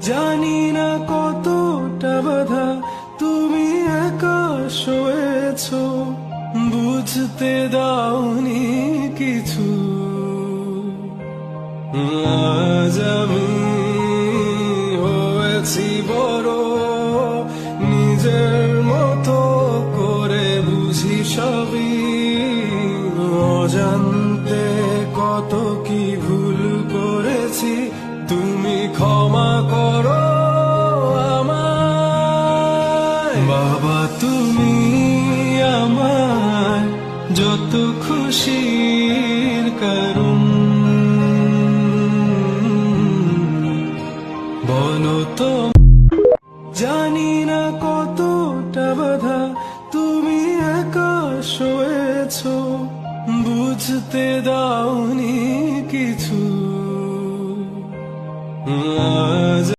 জানি না কতটা বাধা তুমি একা সয়েছ, বুঝতে দাওনি কিছু। আজ আমি হয়েছি বড়, নিজের মতো করে বুঝি সবই। অজান্তে কত কি ভুল করেছি, তুমি ক্ষমা করো আমায়। বাবা তুমি আমার যত খুশির কারণ, বলো তো। জানি না কতটা বাধা তুমি একা সয়েছ, বুঝতে দাওনি কিছু। আজ